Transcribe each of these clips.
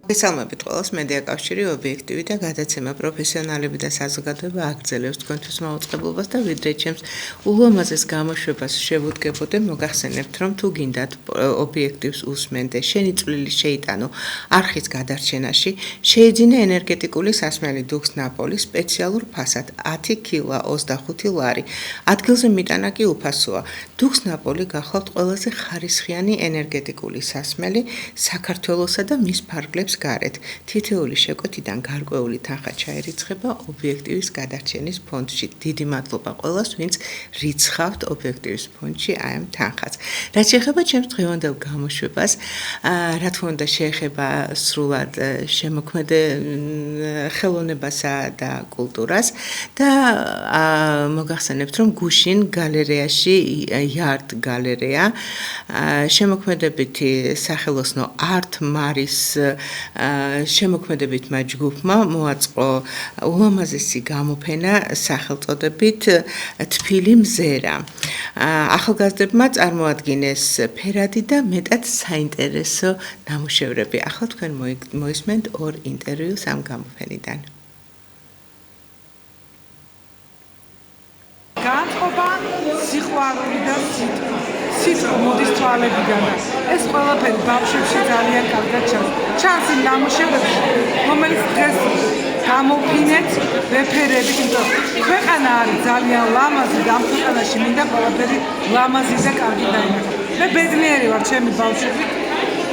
მოგესალმებით ყველას. მედია კავშირი ობიექტივი და გადაცემა პროფესიონალები და საზოგადოება აგრძელებს თქვენთვის მაუწყებლობას და ვიდრე ჩემს ულამაზეს გამოშვებას შევუდგებოდე, მოგახსენებთ, რომ თუ გინდათ ობიექტივს უსმენდე, შენი წვლილი შეიტანო არხის გადარჩენაში, შეიძინე ენერგეტიკული სასმელი დუქს ნაპოლი სპეციალურ ფასად 10 კილა 25 ლარი. ადგილზე მიტანა კი უფასოა. დუქს ნაპოლი გახლავთ ყველაზე ხარისხიანი ენერგეტიკული სასმელი საქართველოსა და მის ფარგლებს გარეთ. თითოეული შეკვეთიდან გარკვეული თანხა ჩაერიცხება ობიექტივის გადარჩენის ფონდში. დიდი მადლობა ყველას, ვინც რიცხავთ ობიექტივის ფონდში აი ამ თანხას. რაც შეეხება ჩემს დღევანდელ გამოშვებას, რა თქმა უნდა შეეხება სრულად შემოქმედე ხელოვნებასა და კულტურას და მოგახსენებთ, რომ გუშინ გალერეაში Yard გალერეა შემოქმედებითი სახელოსნო Art Maris შემოქმედებითმა ჯგუფმა მოაწყო ულამაზესი გამოფენა სახელწოდებით თბილი მზერა. ახალგაზრდებმა წარმოადგინეს ფერადი და მეტად საინტერესო ნამუშევრები. ახლა თქვენ მოისმენთ ორ ინტერვიუს ამ გამოფენიდან. განწყობა სიყვარული და სიტყვა მოდის თვალებიდან. ეს ყველაფერი ბავშვებში ძალიან კარგად ჩანს იმ ნამუშევრებში, რომელიც დღეს გამოფინეთ რეფერებით, იმიტომ ქვეყანა არის ძალიან ლამაზი და ამ ქვეყანაში მინდა ყველაფერი ლამაზი და კარგი დაინახო. მე ბედნიერი ვარ ჩემი ბავშვებით,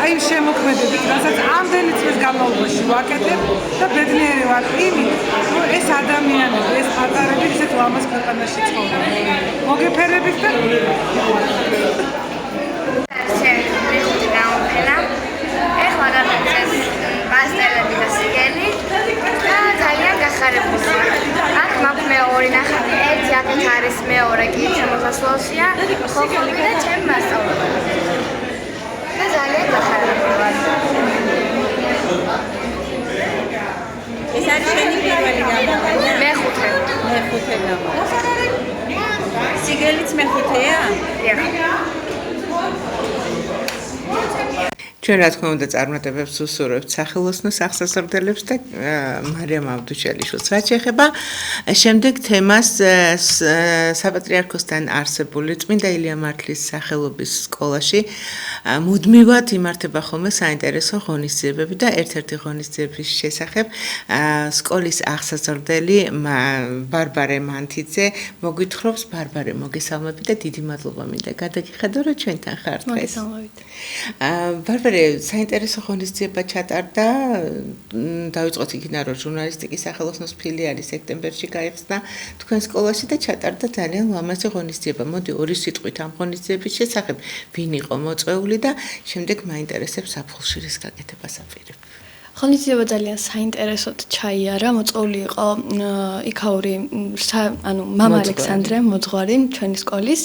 აი იმ შემოქმედებით, რასაც ამდენი წლის განმავლობაში ვაკეთებ და ბედნიერი ვარ იმით, რომ ეს ადამიანები, ეს პატარები ისეთ ლამაზ ქვეყანაში ცხოვრობენ. მოგეფერებით და ეხლა გამიწეს პასტელები და სიგელი და ძალიან გახარებული. აქ მაქვს მე ორი ნახატი, ერთი აქეთ არის, მეორე კი შემოსასვლელშია, ხოხოლი და ჩემ მასწავლებელს. და ძალიან გახარებული ვარ. ეს არის შენი პირველი გამოფენა? მეხუთე გამოფენა. სიგელიც მეხუთეა? ჩვენ რა თქმა უნდა წარმატებებს უსურვებთ სახელოსნოს აღსასრულებლებს და მარიამ ავდუჩელიშვილს. რაც შეეხება შემდეგ თემას საპატრიარქოსთან არსებული წმინდა ილია მართლის სახელობის სკოლაში მუდმივად იმართება ხოლმე საინტერესო ღონისძიებები და ერთ-ერთი ღონისძიების შესახებ სკოლის აღსასრულებელი ბარბარე მანთიძე მოგვითხრობს. ბარბარე, მოგესალმებით და დიდი მადლობა მინდა გადაგიხადო, რომ ჩვენთან ხართ დღეს. მოგესალმებით. ბარბარე, საინტერესო ღონისძიება ჩატარდა, დავიწყოთ იქიდან, რომ ჟურნალისტიკის სახელოსნოს ფილიალი სექტემბერში გაიხსნა თქვენ სკოლაში და ჩატარდა ძალიან ლამაზი ღონისძიება. მოდი ორი სიტყვით ამ ღონისძიების შესახებ, ვინ იყო მოწვეული და შემდეგ მაინტერესებს საფულშირის გაკეთებას აპირებ. ღონისძიება ძალიან საინტერესოდ ჩაიარა, მოწვეული იყო იქაური მამა ალექსანდრე მოძღვარი ჩვენი სკოლის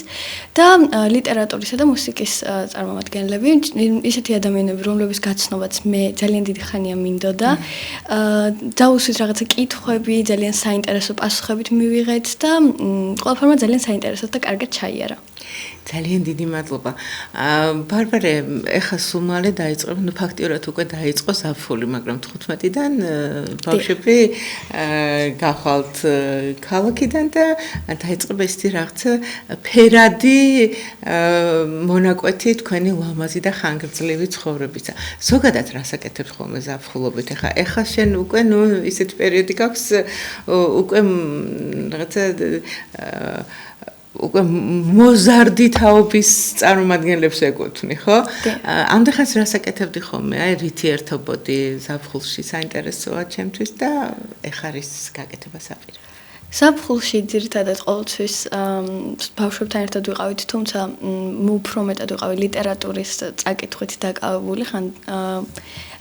და ლიტერატურისა და მუსიკის წარმომადგენლები, ისეთი ადამიანები, რომლების გაცნობაც მე ძალიან დიდი ხანია მინდოდა. დაუსვით რაღაცა კითხვები, ძალიან საინტერესო პასუხებით მივიღეთ და ყველაფერმა ძალიან საინტერესოდ და კარგად ჩაიარა. ძალიან დიდი მადლობა. ბარბარე, ეხლა სულ მალე დაიწყო, ნუ ფაქტიურად უკვე დაიწყო ზაფხული, მაგრამ 15-დან ბავშვები გახვალთ ქალაქიდან და დაიწყება ისეთი რაღაცა ფერადი მონაკვეთი თქვენი ლამაზი და ხანგრძლივი ცხოვრებისა. ზოგადად რას აკეთებ ხოლმე ზაფხულობით? ეხლა შენ უკვე ნუ ისეთი პერიოდი გაქვს, უკვე რაღაცა უკვე მოზარდი თაობის წარმომადგენლებს ეკუთვნი, ხო? ამდენხანს რას აკეთებდი ხოლმე? აი რითი ერთობოდი ზაფხულში საინტერესოა ჩემთვის და ეხლა რის გაკეთებას აპირებ. ზაფხულში ძირითადად ყოველთვის ბავშვებთან ერთად ვიყავით, თუმცა უფრო მეტად ვიყავი ლიტერატურის წაკითხვით დაკავებული, ხან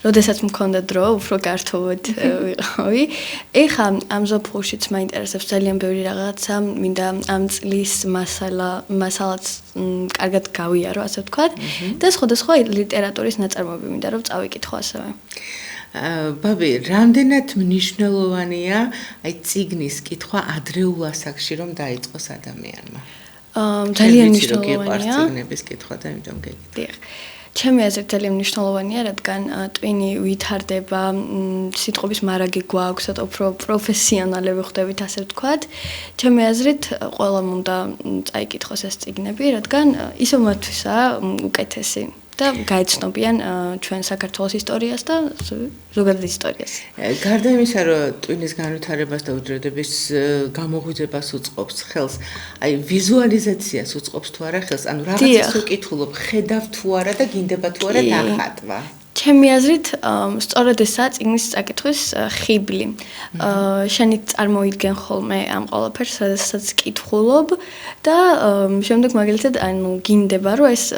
როდესაც მქონდა დრო, უფრო გართობოდ ვიყავი. ეხლა ამ ზაფხულშიც მაინტერესებს ძალიან ბევრი რაღაცა, მინდა ამ წლის მასალაც კარგად გავიარო, ასე ვთქვათ, და სხვადასხვა ლიტერატურის ნაწარმოები მინდა რომ წავიკითხო ასევე. ბაბი, რამდენად მნიშვნელოვანია აი წიგნის კითხვა ადრეულ ასაკში რომ დაიწყოს ადამიანმა? ძალიან მნიშვნელოვანია. წიგნების კითხვა და იმიტომ გეკითხე. ჩემი აზრით ძალიან მნიშვნელოვანია, რადგან ტვინი ვითარდება, სიტყვების მარაგი გვაქვს, უფრო პროფესიონალები ხდებით, ასე ვთქვათ. ჩემი აზრით, ყველამ უნდა წაიკითხოს ეს წიგნები, რადგან ისევ მათთვისაა უკეთესი და გაეცნობიან ჩვენ საქართველოს ისტორიას და ზოგადად ისტორიას. გარდა იმისა, რომ ტვინის განვითარებას და უჯრედების გამოღვიძებას უწყობს ხელს, აი ვიზუალიზაციას უწყობს თუ არა ხელს, ანუ რაღაცას ვკითხულობ, ხედავ თუ არა და გინდება თუ არა ნახატვა. ჩემი აზრით, სწორედ ესაა წიგნის წაკითხვის ხიბლი. შენი წარმოიდგენ ხოლმე ამ ყველაფერს, სადაც კითხულობ და შემდეგ მაგალითად, ანუ გინდება, რომ ეს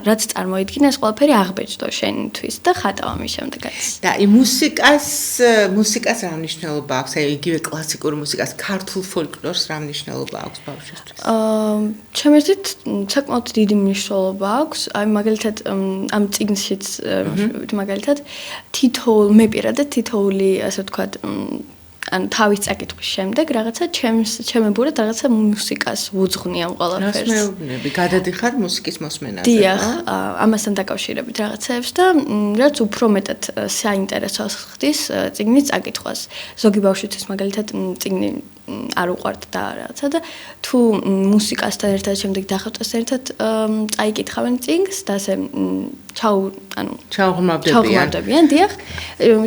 რაც წარმოიდგინე, ეს ყველაფერი აღბეჭდო შენთვის და ხატავა მის შემდეგაც. და აი მუსიკას რა მნიშვნელობა აქვს? აი იგივე კლასიკურ მუსიკას, ქართულ ფოლკლორს რა მნიშვნელობა აქვს ბავშვისთვის? ჩემი აზრით, საკმაოდ დიდი მნიშვნელობა აქვს. აი მაგალითად, ამ წიგნშიც მაგალითად მე პირადად თითოეული ასე ვთქვათ ან თავის წაკითხვის შემდეგ რაღაცა ჩემებურად რაღაცა მუსიკას ვუძღვნი ამ ყველაფერს. რასმეუბნები, გადადიხარ მუსიკის მოსმენაზე. დიახ, ამასთან დაკავშირებით რაღაცეებს და რაც უფრო მეტად საინტერესოს ხდის წიგნის წაკითხვას. ზოგი ბავშვისთვის მაგალითად წიგნი არ უყვართ და რაღაცა და თუ მუსიკასთან ერთად შემდეგ დახევწას ერთად წაიკითხავენ წიგნს და ასე ჩაუღმავდებიან, დიახ,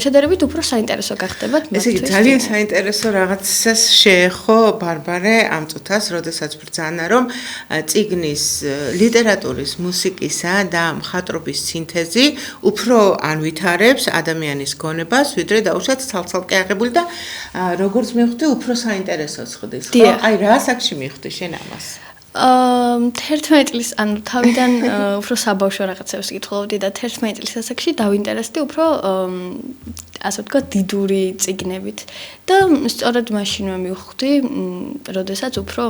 შედარებით უფრო საინტერესო გახდებათ მათთვის. ესე იგი ძალიან საინტერესო რაღაცას შეეხო ბარბარე ამ წუთას, როდესაც ბრძანა რომ წიგნის ლიტერატურის, მუსიკისა და მხატვრობის სინთეზი უფრო ანვითარებს ადამიანის გონებას, ვიდრე დაუშვათ ცალ-ცალკე აღებული და როგორც მივხვდი, უფრო საინტერესოს ხდის, ხო? აი რა საქმეში მივხვდი შენ ამას? 11 წლის, ანუ თავიდან უფრო საბავშვო რაღაცებს კითხულობდი და 11 წლის ასაკში დავინტერესდი უფრო ასე ვთქვათ დიდური წიგნებით და სწორედ მაშინვე მივხვდი, როდესაც უფრო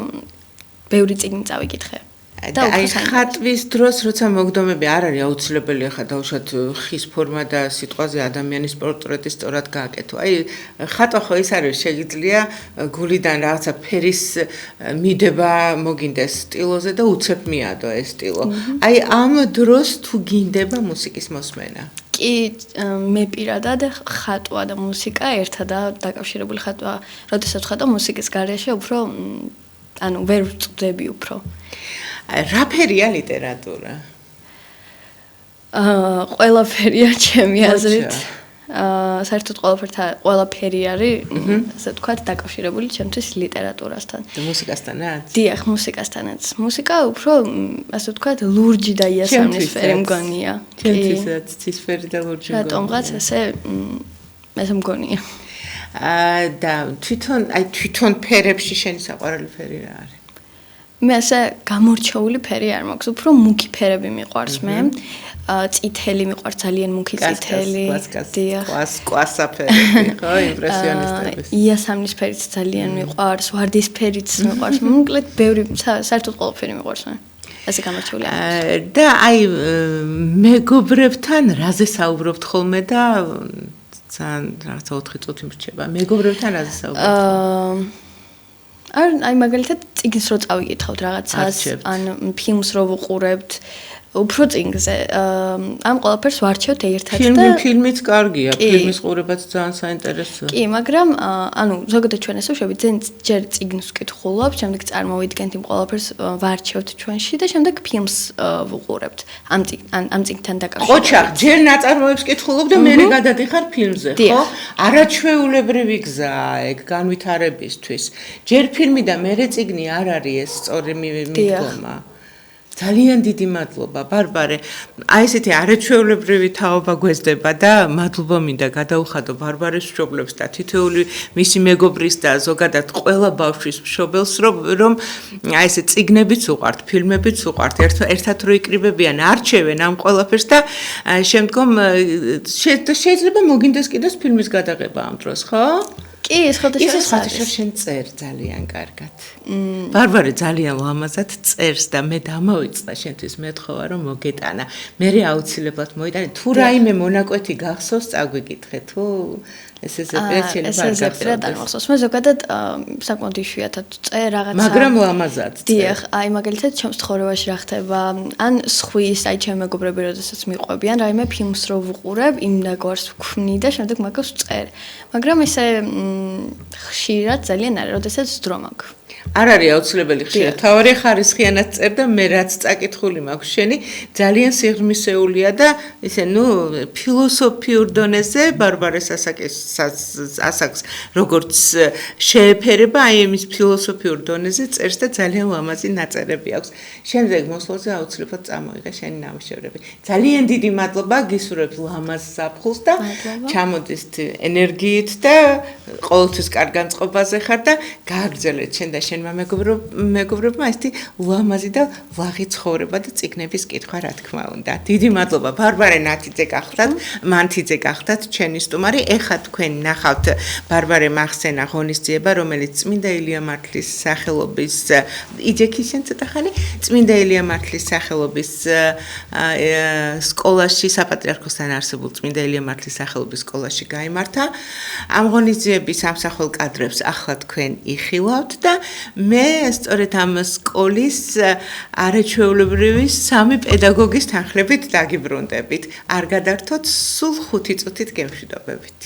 ბევრი წიგნი წავიკითხე. და აი ხატვის დროს როცა მოგდომები არ არის აუცილებელი ახლა დაუშვათ ხის ფორმა და სიტყვაზე ადამიანის პორტრეტი სწორად გააკეთო. აი ხატვა ხო ის არის შეიძლება გულიდან რაღაცა ფერის მიდება მოგინდეს სტილოზე და უცებ მიადო ეს სტილო. აი ამ დროს თუ გინდება მუსიკის მოსმენა. კი, მე პირადად ხატვა და მუსიკა ერთადაა დაკავშირებული ხატვა, როდესაც ხატვა მუსიკის გარეშე უფრო ანუ ვერ ვწვდები უფრო. რა ფერია ლიტერატურა? ყველაფერია ჩემი აზრით. საერთოდ ყველაფერი არის, ასე ვთქვათ, დაკავშირებული ჩემთვის ლიტერატურასთან. და მუსიკასთანაც? დიახ, მუსიკასთანაც. მუსიკა უფრო, ასე ვთქვათ, ლურჯი და იასამნისფერი მგონია. ჩემთვისაც ცისფერი და ლურჯი მგონია. რატომღაც ესე მგონია. და თვითონ ფერებში შენი საყვარელი ფერი რა არის? მე ასე გამორჩეული ფერი არ მაქვს, უფრო მუქი ფერები მიყვარს მე. წითელი მიყვარს, ძალიან მუქი წითელი. დიახ. კვასაფერები, ხო, იმპრესიონისტების. იასამნისფერიც ძალიან მიყვარს, ვარდისფერიც მიყვარს. მოკლედ, ბევრი საერთოდ ყველაფერი მიყვარს მე. ასე გამორჩეული არ მაქვს. და აი მეგობრებთან რაზე საუბრობთ ხოლმე და ძალიან რაღაცა 4 წუთი მრჩება. მეგობრებთან რაზე საუბრობთ? აი მაგალითად წიგნს რო წავიკითხავთ რაღაცას, ან ფილმს რო ვუყურებთ, უფრო წიგნზე. ამ ყველაფერს ვარჩევთ ერთად და ფილმიც კარგია, ფილმის ყურებაც ძალიან საინტერესოა. კი, მაგრამ ანუ ზოგადად ჩვენ ესე ვშევით, ჯერ წიგნს ვკითხულობთ, შემდეგ წარმოვიდგენთ იმ ყველაფერს ვარჩევთ ჩვენში და შემდეგ ფილმს ვუყურებთ. ამ წიგნთან დაკავშირებით. ოჩახ, ჯერ ნაწარმოებს კითხულობ და მერე გადადიხარ ფილმზე, ხო? არაჩვეულებრივი გზაა ეგ განვითარებისთვის. ჯერ ფილმი და მერე წიგნი არ არის ეს სწორი მიდგომა. ძალიან დიდი მადლობა ბარბარე. აი ესეთი არაჩვეულებრივი თაობა გვესდება და მადლობა მინდა გადაუხადო ბარბარეს მშობლებს და თითოეული მისი მეგობრის და ზოგადად ყველა ბავშვის მშობელს რომ აი ესე წიგნებიც უყვართ, ფილმებიც უყვართ, ერთად რო იკრიბებიან, არჩევენ ამ ყველაფერს და შემდგომ შეიძლება მოგინდეს კიდეც ფილმის გადაღება ამ დროს, ხო? კი, ისე ხათაშორ შენ წერ ძალიან კარგად. ბარბარე ძალიან ლამაზად წერს და მე დამოვიწყდა შენთვის მეთხოვა რომ მოგეტანა. მე აუცილებლად მოიტანე. თუ რაიმე მონაკვეთი გახსოვს, წაგვიკითხე თუ ესე ზეპირად არ მახსოვს. მე ზოგადად საკმაოდ იშვიათად წერ რაღაცა. მაგრამ ლამაზად. დიახ, აი მაგალითად ჩემს ცხოვრებაში რა ხდება, ან სხვის, აი ჩემი მეგობრები როდესაც მიყვები, ან რაიმე ფილმს რო ვუყურებ, იმ ნაგვარს ვქმნი და შემდეგ მაგას ვწერ. მაგრამ ესე ხშირად ძალიან არის, როდესაც დრო მაქვს. არ არის აუცილებელი ხშირად. თავარი ხარისხიანად წერ და მე რაც წაკითხული მაქვს შენი ძალიან სიღრმისეულია და ისე ფილოსოფიურ დონეზე ბარბარეს ასაკს როგორც შეეფერება აი იმის ფილოსოფიურ დონეზე წერს და ძალიან ლამაზი ნაწერები აქვს. შემდეგ მოსვლაზე აუცილებლად წამოიღე შენი ნამუშევრები. ძალიან დიდი მადლობა, გისურვებ ლამაზ ზაფხულს და ჩამოდისთ ენერგიით და ყოველთვის კარგ განწყობაზე ხარ და გააგრძელეთ შენ და შენმა მეგობრებმა ესეთი ლამაზი და ვაღი ცხოვრება და წიგნების კითხვა რა თქმა უნდა. დიდი მადლობა ბარბარე ნათიძე გახდათ, მანთიძე გახდათ ჩვენი სტუმარი. ეხლა თქვენ ნახავთ ბარბარე მახსენა ღონისძიება, რომელიც წმინდა ილია მართლის სახელობის იჯექი შენ ცოტა ხანი წმინდა ილია მართლის სახელობის სკოლაში საპატრიარქოსთან არსებულ წმინდა ილია მართლის სახელობის სკოლაში გაიმართა. ამ ღონისძიების ამსახველ კადრებს ახლა თქვენ იხილავთ და მე სწორედ ამ სკოლის არაჩვეულებრივი 3 პედაგოგის თანხლებით დაგიბრუნდებით. არ გადართოთ, სულ 5 წუთით გემშვიდობებით.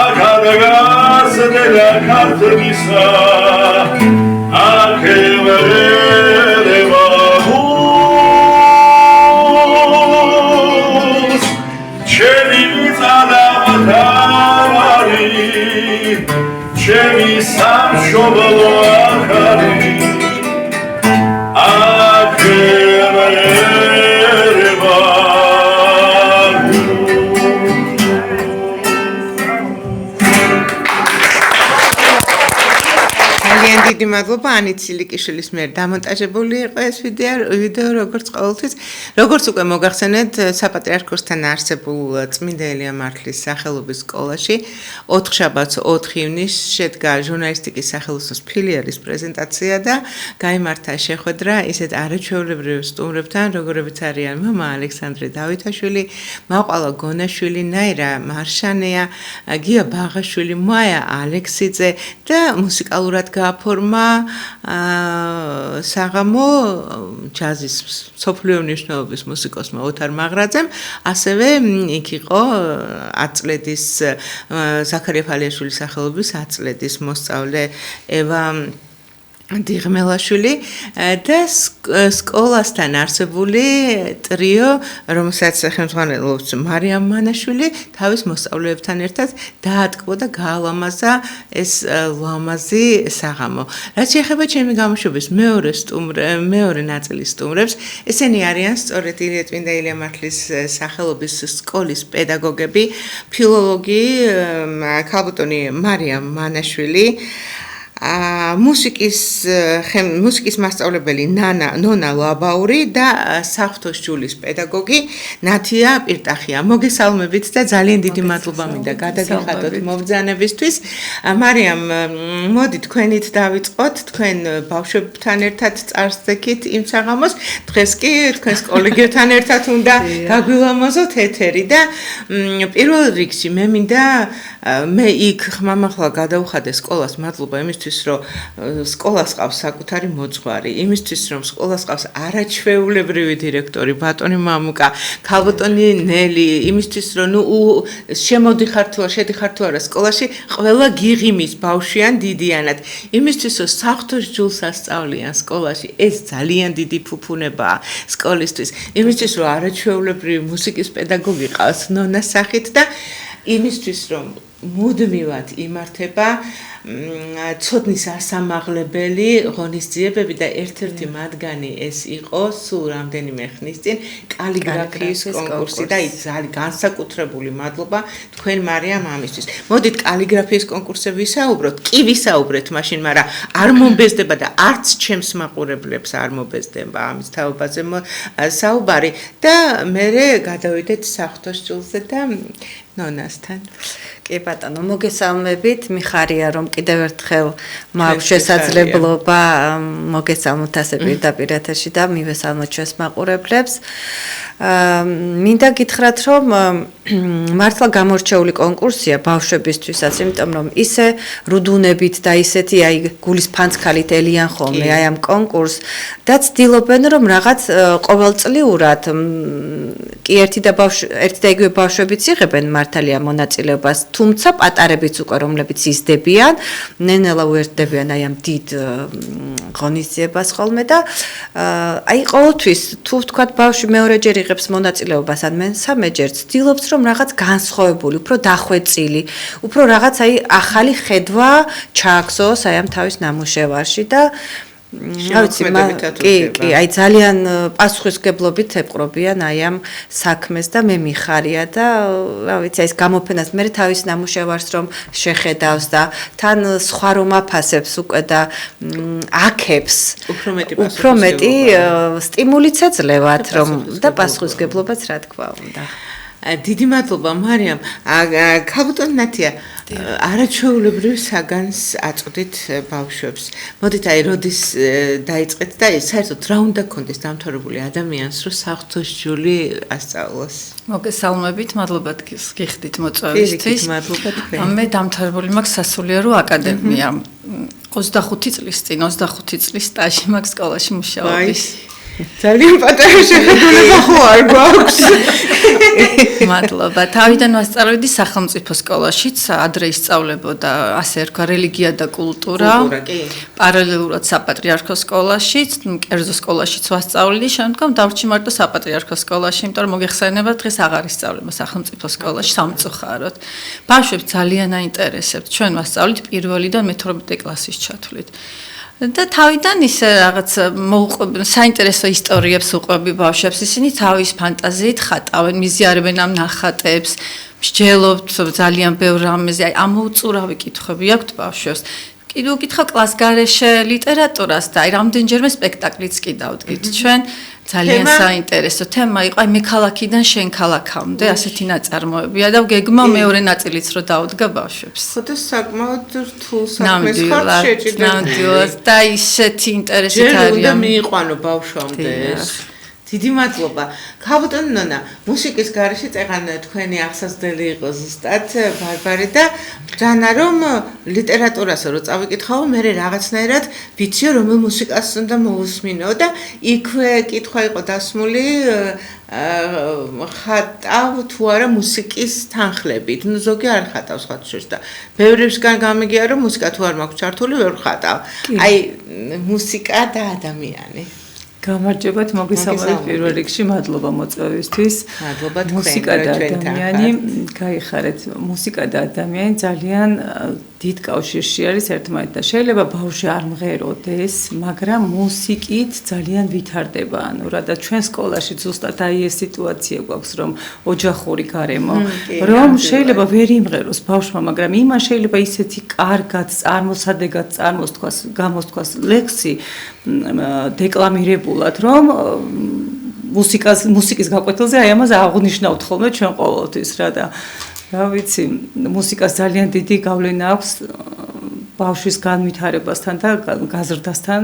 აკადაგას დედა ქართლისა აკევერება ჩემი წალამთარი ჩემი სამშობლო აქარი აკევერება დიდი მადლობა ანით სილიკიშვილის მიერ დამონტაჟებული იყო ეს ვიდეო როგორც ყოველთვის როგორც უკვე მოგახსენეთ საპატრიარქოსთან არსებულ წმინდა ელია მართლის სახელობის სკოლაში 4 შაბათს 4 ივნისს შედგა ჟურნალისტიკის სახელოსნოს ფილიალის პრეზენტაცია და გაიმართა შეხვედრა ისეთ არაჩვეულებრივ სტუმრებთან როგორებიც არიან მამა ალექსანდრე დავითაშვილი მაყვალა გონაშვილი ნაირა მარშანია გია ბაღაშვილი მაია ალექსიძე და მუსიკალურად გააფორმა საღამო ჯაზის სოფლიო მნიშვნელობის მუსიკოსმა ოთარ მაღრაძემ ასევე იქ იყო აწლედის ზაქარია ფალიაშვილის სახელობის აწლედის მოსწავლე ევა დიღმელაშვილი და სკოლასთან არსებული ტრიო, რომელსაც ხელმძღვანელობს მარიამ მანაშვილი, თავის მოსწავლეებთან ერთად დაატკბო და გაალამაზა ეს ლამაზი საღამო. რაც შეეხება ჩემი გამოშვების მეორე ნაწილის სტუმრებს, ესენი არიან სწორედ წმინდა ელია მართლის სახელობის სკოლის პედაგოგები, ფილოლოგი ქალბატონი მარიამ მანაშვილი, მუსიკის მასწავლებელი ნონა ლაბაური და საფრთხოს ჯულის პედაგოგი ნათია პირტახია. მოგესალმებით და ძალიან დიდი მადლობა მინდა გადაგიხადოთ მობრძანებისთვის. მარიამ, მოდი თქვენით დავიწყოთ. თქვენ ბავშვებთან ერთად წარსდექით იმ საღამოს. დღეს კი თქვენს კოლეგებთან ერთად უნდა გაგვილამაზოთ ეთერი და პირველ რიგში მე მინდა მე იქ ხმამაღლა გადავხადე სკოლას მადლობა იმისთვის რომ სკოლას ყავს საკუთარი მოძღვარი, იმისთვის რომ სკოლას ყავს არაჩვეულებრივი დირექტორი ბატონი მამუკა, ქალბატონი ნელი, იმისთვის რომ შემოდიხარ თუ შედიხარ თუ არა სკოლაში, ყველა გიღიმის ბავშვიან დიდიანად, იმისთვის რომ საფრთხოს ჯულს ასწავლიან სკოლაში, ეს ძალიან დიდი ფუფუნებაა სკოლისთვის, იმისთვის რომ არაჩვეულებრივი მუსიკის პედაგოგი ყავს ნონას სახით და იმისთვის რომ მუდმივად იმართება ცოდნის ასამაღლებელი ღონისძიებები და ერთ-ერთი მათგანი ეს იყო სულ რამდენიმე ხნის წინ კალიგრაფიის კონკურსი და ძალიან განსაკუთრებული მადლობა თქვენ მარიამ ამისთვის. მოდით კალიგრაფიის კონკურსზე ვისაუბროთ, კი ვისაუბრეთ მაშინ, მაგრამ არ მომბეზდება და არც ჩემს მაყურებლებს არ მომბეზდება ამის თაობაზე საუბარი და მერე გადავიდეთ საფრთხოს ჯულზე და ნონასთან. კი ბატონო, მოგესალმებით, მიხარია რომ კიდევ ერთხელ მაქვს შესაძლებლობა მოგესალმოთ ასე პირდაპირ ეთერში და მივესალმოთ ჩვენს მაყურებლებს. მინდა გითხრათ რომ მართლა გამორჩეული კონკურსია ბავშვებისთვისაც, იმიტომ რომ ისე რუდუნებით და ისეთი აი გულის ფანცქალით ელიან ხოლმე აი ამ კონკურსს და ცდილობენ რომ რაღაც ყოველწლიურად კი ერთი და იგივე ბავშვებიც იღებენ მართალია მონაწილეობას, თუმცა პატარებიც უკვე რომლებიც იზრდებიან, ნენელა უერთდებიან აი ამ დიდ ღონისძიებას ხოლმე და აი ყოველთვის თუ ვთქვათ ბავშვი მეორეჯერ იღებს მონაწილეობას ან მესამეჯერ ცდილობს რომ რაღაც განსხვავებული, უფრო დახვეწილი, უფრო რაღაც აი ახალი ხედვა ჩააგზოს აი ამ თავის ნამუშევარში და კი, აი ძალიან პასუხისმგებლობით ეპყრობიან აი ამ საქმეს და მე მიხარია და რა ვიცი, ეს გამოფენას მე თავის ნამუშევარს რომ შეხედავს და თან სხვა რომ აფასებს უკვე და აქებს უფრო მეტი სტიმულიც ეძლევათ რომ და პასუხისმგებლობაც რა თქმა უნდა. დიდი მადლობა მარიამ. ქალბატონი ნათია, არაჩვეულებრივ საგანს აწვდით ბავშვებს. მოდით აი როდის დაიწყეთ და საერთოდ რა უნდა გქონდეს დამთავრებული ადამიანს რომ საფრთხოს ჯული ასწავლოს. მოგესალმებით, მადლობა გიხდით მოწვევისთვის. მადლობა თქვენ. მე დამთავრებული მაქვს სასულიერო აკადემია. 25 წლის წინ 25 წლის სტაჟი მაქვს სკოლაში მუშაობის. ძალიან პატარა შეხედულება ხო არ გვაქვს. მადლობა. თავიდან ვასწავლედი სახელმწიფო სკოლაშიც, ადრე ისწავლებოდა, ასე რქვა, რელიგია და კულტურა. პარალელურად საპატრიარქო სკოლაშიც, კერძო სკოლაშიც ვასწავლედი, შემდგომ დავრჩი მარტო საპატრიარქო სკოლაში, იმიტომ რომ მოგეხსენება დღეს აღარ ისწავლება სახელმწიფო სკოლაში სამწუხაროდ. ბავშვებს ძალიან აინტერესებთ. ჩვენ ვასწავლით პირველიდან მე-12 კლასის ჩათვლით. და თავიდან ისე რაღაც საინტერესო ისტორიებს უყვები ბავშვებს, ისინი თავის ფანტაზიით ხატავენ, მიზიარებენ ამ ნახატებს, მსჯელობთ ძალიან ბევრ რამეზე, ამოუწურავი კითხვები აქვთ ბავშვებს. კიდევ უკითხო კლასგარეშე ლიტერატურას და რამდენჯერმე სპექტაკლიც კი დავდგით ჩვენ. ძალიან საინტერესო თემა იყო, მე ქალაქიდან შენ ქალაქამდე, ასეთი ნაწარმოებია და გეგმა მეორე ნაწილიც რო დავდგა ბავშვებს. ხოდა საკმაოდ რთულ საქმეს ხართ შეჭიდეთ. ნამდვილად და ისეთი ინტერესით ჯერ უნდა არიან. მიიყვანო ბავშვამდე ეს. დიდი მადლობა. ქაბუტონ ნონა, მუსიკის გარეშე წეგან თქვენი აღსასდელი იყო ზუსტად ბარბარე და ჯანა რომ ლიტერატურასო რო წავიკითხავ, მე რაღაცნაირად ვიციო რომ მუსიკას უნდა მოусმინო და იქვე კითხვა იყო დასმული ხატავ თუ არა მუსიკის თანხლებით. ნუ ზოგი არ ხატავს ხატვებს და ბევრებსგან გამიგია რომ მუსიკა თუ არ მაქვს ჩართული ვერ ხატავ. აი მუსიკა და ადამიანი. გამარჯობათ, მოგესალმებით პირველ რიგში, მადლობა მოწვევისთვის. მადლობა მუსიკა და ადამიანი, გაიხარეთ, მუსიკა და ადამიანი ძალიან დიდ კავშირში არის ერთმანეთთან. შეიძლება ბავშვი არ მღეროდეს, მაგრამ მუსიკით ძალიან ვითარდება. ანუ რადა ჩვენ სკოლაში ზუსტად აი ეს სიტუაცია გვაქვს, რომ ოჯახური გარემო, რომ შეიძლება ვერ იმღეროს ბავშვმა, მაგრამ იმან შეიძლება ისეთი კარგად წარმოსადეგად გამოსთქვას ლექსი დეკლამირებულად, რომ მუსიკის გაკვეთილზე აი ამას აღნიშნავთ ხოლმე ჩვენ ყოველთვის რა და რა ვიცი, მუსიკას ძალიან დიდი გავლენა აქვს ბავშვის განვითარებასთან და გაზრდასთან.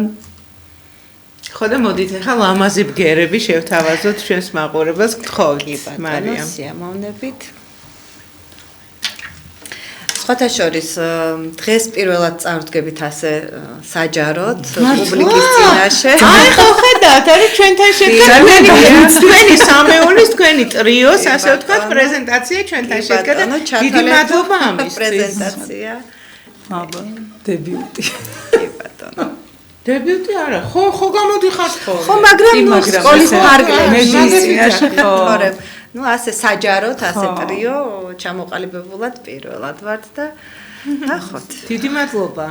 ხო და მოდით ახლა ლამაზი ბგერები შევთავაზოთ ჩვენს მაყურებელს გთხოვთ მარიამ. სიამოვნებით. სხვათა შორის დღეს პირველად წარვდგებით ასე საჯაროდ პუბლიკის წინაშე. აი ხო ხედავთ, არის ჩვენთან შედგა თქვენი სამეულის, თქვენი ტრიოს, ასე ვთქვათ, პრეზენტაცია ჩვენთან შედგა და დიდი მადლობა ამისთვის. პრეზენტაცია. აბა, დებიუტი. კი ბატონო. დებიუტი არა, ხო გამოდიხართ ხო? ხო, მაგრამ ნუ სკოლის ფარგლებში მეჯის წინაშე ხო. ნუ ასე საჯაროდ, ასე ტრიო ჩამოყალიბებულად პირველად ვართ და ნახოთ. დიდი მადლობა.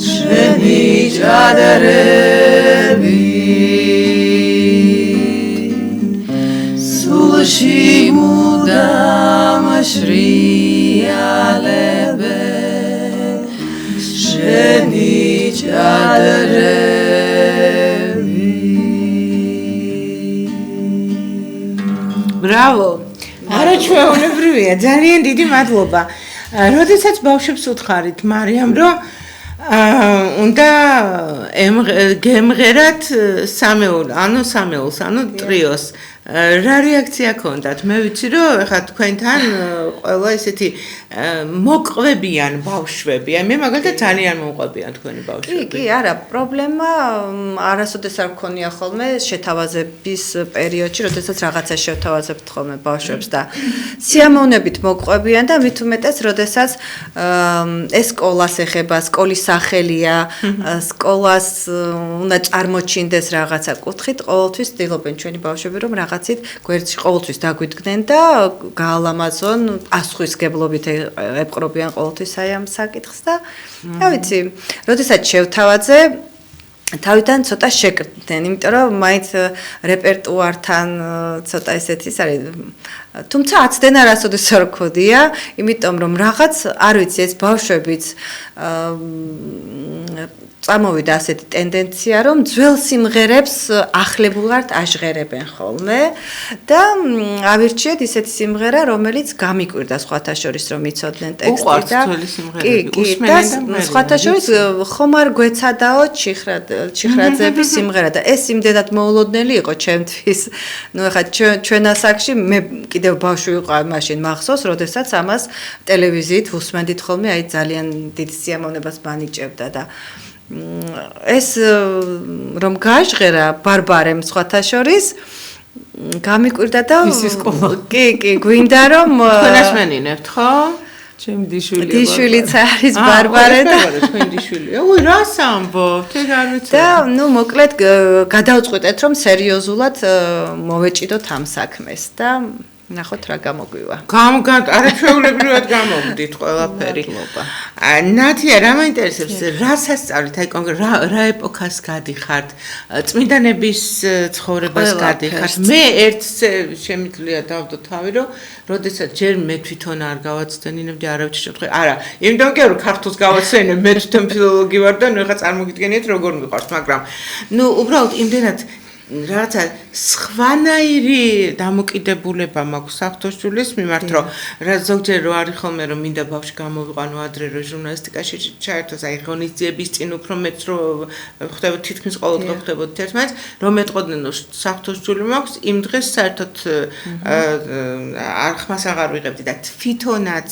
ჩვენი ჭადრები სულში მუდამ შრიალებენ ჩვენი ჭადრები Bravo! არაჩვეულებრივია, ძალიან დიდი მადლობა. როდესაც ბავშვებს უთხარით, მარიამ, რომ უნდა გემღერათ სამეულს, ანუ ტრიოს. რა რეაქცია ქონდათ? მე ვიცი, რომ ეხლა თქვენთან ყველა ესეთი მოყვებიან ბავშვები. მე მაგალითად ძალიან მომყვებიან თქვენი ბავშვები. კი, არა, პრობლემა არასოდეს არ მქონია ხოლმე შეთავაზების პერიოდში, როდესაც რაღაცა შევთავაზებთ ხოლმე ბავშვებს და სიამოვნებით მოყვებიან და მით უმეტეს, როდესაც ეს სკოლას ეხება, სკოლის სახელია, სკოლას უნდა წარმოჩინდეს რაღაცა კუთხით, ყოველთვის ცდილობენ ჩვენი ბავშვები, რომ რაღაცით გვერდში ყოველთვის დაგვიდგნენ და გაალამაზონ პასუხისგებლობით ეპყრობიან ყოველთვის აი ამ საკითხს და რა ვიცი, როდესაც შევთავაზე თავიდან ცოტა შეკრდნენ, იმიტომ რომ მაინც რეპერტუართან ცოტა ესეთი ის არის, თუმცა აცდენ არასოდეს არ გქონია, იმიტომ რომ რაღაც არ ვიცი ეს ბავშვებიც წამოვიდა ასეთი ტენდენცია, რომ ძველ სიმღერებს ახლებულად აჟღერებენ ხოლმე და ავირჩიეთ ისეთი სიმღერა, რომელიც გამიკვირდა სხვათა შორის, რომ იცოდნენ ტექსტი და კი, და სხვათა შორის ხომ არ გვეცადაო ჩიხრაძეების სიმღერა და ეს იმდენად მოულოდნელი იყო ჩემთვის. ნუ ეხლა ჩვენ ასაკში მე კიდევ ბავშვი ვიყავ მაშინ მახსოვს, როდესაც ამას ტელევიზიით უსმენდით ხოლმე, აი ძალიან დიდ სიამოვნებას მანიჭებდა და ეს რომ გაჟღერა ბარბარემ სხვათა შორის გამიკვირდა და კი, გვინდა რომ თქვენას მენინებთ, ხო? ჩემი დიშვილიც არის ბარბარე და თქვენი დიშვილია. რას ამბობთ? ეგ არ ვიცი. და ნუ მოკლედ გადავწყვეტეთ რომ სერიოზულად მოვეჭიდოთ ამ საქმეს და ნახოთ რა გამოგვივა. არაჩვეულებრივად გამოვდით ყველაფერი. ნათია, რა მაინტერესებს, რა სასწავლით, აი კონკრეტულად რა ეპოქას გადიხართ, წმინდანების ცხოვრებას გადიხართ. მე ერთს შემიძლია დავდო თავი, რომ როდესაც ჯერ მე თვითონ არ გავაცდენინებდი არავითარ შემთხვევაში. არა, იმიტომ კი რომ ქართულს გავაცდენებ, მე თვითონ ფილოლოგი ვარ და ნუ ეხლა წარმოგიდგენიათ როგორ მიყვარს, მაგრამ ნუ უბრალოდ იმდენად რაღაცა სხვანაირი დამოკიდებულება მაქვს საფრთხეშვილის მიმართ, რომ რა ზოგჯერ რო არის ხოლმე რომ მინდა ბავშვი გამოვიყვანო ადრე რო ჟურნალისტიკაში ჩაერთოს, აი ღონისძიების წინ უფრო მეც რო ხდება თითქმის ყოველდღე ხდებოდა ერთმანეთს, რომ მეტყოდნენ რომ საფრთხეშვილი მაქვს, იმ დღეს საერთოდ არხმას აღარ ვიღებდი და თვითონაც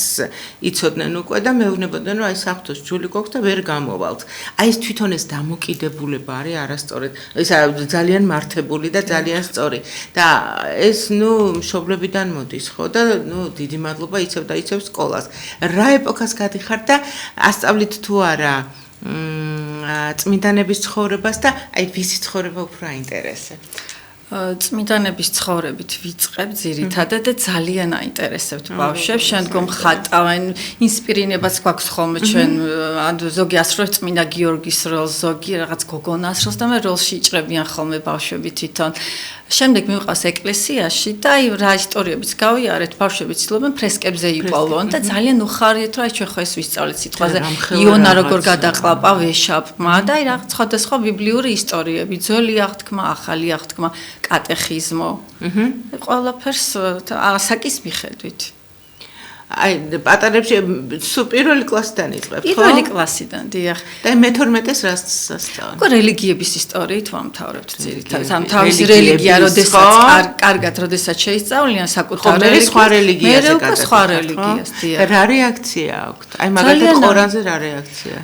იცოდნენ უკვე და მეუბნებოდნენ რომ აი საფრთხეშვილი გვაქვს და ვერ გამოვალთ. აი ეს თვითონ ეს დამოკიდებულება არის არასწორად. ეს ძალიან მართებული და ძალიან სწორი. და ეს ნუ მშობლებიდან მოდის, ხო და ნუ დიდი მადლობა იცევ და იცევ სკოლას. რა ეპოქას გადიხართ და ასწავლით თუ არა წმინდანების ცხოვრებას და აი ვისი ცხოვრება უფრო აინტერესებთ? წმინდანების ცხოვრებით ვიწყებ ძირითადად და ძალიან აინტერესებთ ბავშვებს, შემდგომ ხატავენ, ინსპირირებას გვაქვს ხოლმე ჩვენ, ზოგი ასრულებს წმინდა გიორგის როლს, ზოგი რაღაც გოგონას როლს და მე როლში იჭრებიან ხოლმე ბავშვები თვითონ. შემდეგ მივყავს ეკლესიაში და აი რა ისტორიებიც გავიარეთ, ბავშვები ცდილობენ ფრესკებზე იპოვონ და ძალიან უხარიეთ, რომ აი ჩვენ ხო ეს ვისწავლეთ სიტყვაზე იონა როგორ გადაყლაპა ვეშაპმა და აი რაღაც სხვადასხვა ბიბლიური ისტორიები, ძველი აღთქმა, ახალი აღთქმა, კატეხიზმო. ყველაფერს ასაკის მიხედვით. აი პატარებში სულ პირველი კლასიდან იწყებთ, ხო? პირველი კლასიდან, დიახ. და მე-12-ს რას სასწავლეთ? უკვე რელიგიების ისტორიით ვამთავრებთ ძირითადად. ამ თავისი რელიგია, როდესაც კარგად, როდესაც შეისწავლიან საკუთარ რელიგიას. სხვა რელიგიაზე მე სხვა რელიგიას, დიახ. რა რეაქცია აქვთ? აი მაგალითად ყორანზე რა რეაქცია?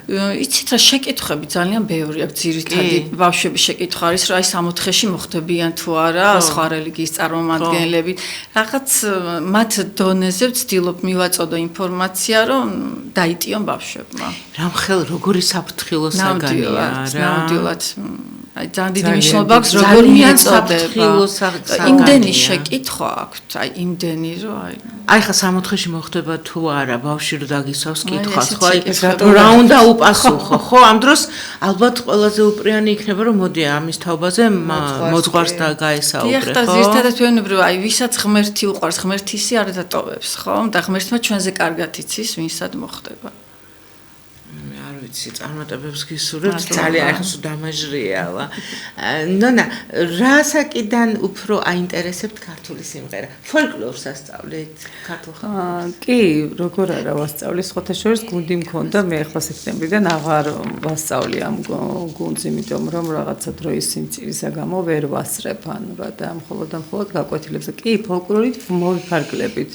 იცით რა შეკითხვები ძალიან ბევრი აქვს ძირითადი ბავშვების შეკითხვა არის რომ აი 64-ში მოხდებიან თუ არა სხვა რელიგიის წარმომადგენლები. რაღაც მათ დონეზე ვცდილობ მივაწოდო ინფორმაცია, რომ დაიტიონ ბავშვებმა. რამხელ როგორი საფრთხილო საგანია რა. ნამდვილად. აი ძალიან დიდი მნიშვნელობა აქვს როგორ მიეწოდება. იმდენი შეკითხვა აქვს, აი იმდენი რომ აი ხა 64-ში მოხდება თუ არა ბავშვი რო დაგისვავს კითხვას, ხო აი რა უნდა უპასუხო, ხო? ამ დროს ალბათ ყველაზე უპრიანი იქნება რომ მოდი ამის თაობაზე მოძღვარს და გაესაუბრე, ხო? ხო, ზუსტად ჩვეულებრივ აი ვისაც ღმერთი უყვარს, ღმერთისი არ დატოვებს, ხო? და ღმერთმა ჩვენზე კარგად იცის, ვინსად მოხდება. მე არ ვიცი, წარმატებებს გისურვებთ, ძალიან ახლა სულ დამაჟრიალა. ნონა, რა საკიდან უფრო აინტერესებთ ქართული სიმღერა? ფოლკლორს ასწავლეთ ქართულ ხალხს? კი, როგორ არა ვასწავლე, სხვათა შორის გუნდი მქონდა, მე ახლა სექტემბრიდან აღარ ვასწავლე ამ გუნდს, იმიტომ რომ რაღაცა დროის სიმწირისა გამო ვერ ვასწრებ, ანუ რა და მხოლოდ გაკვეთილებზე. კი, ფოლკლორით მოვიფარგლებით.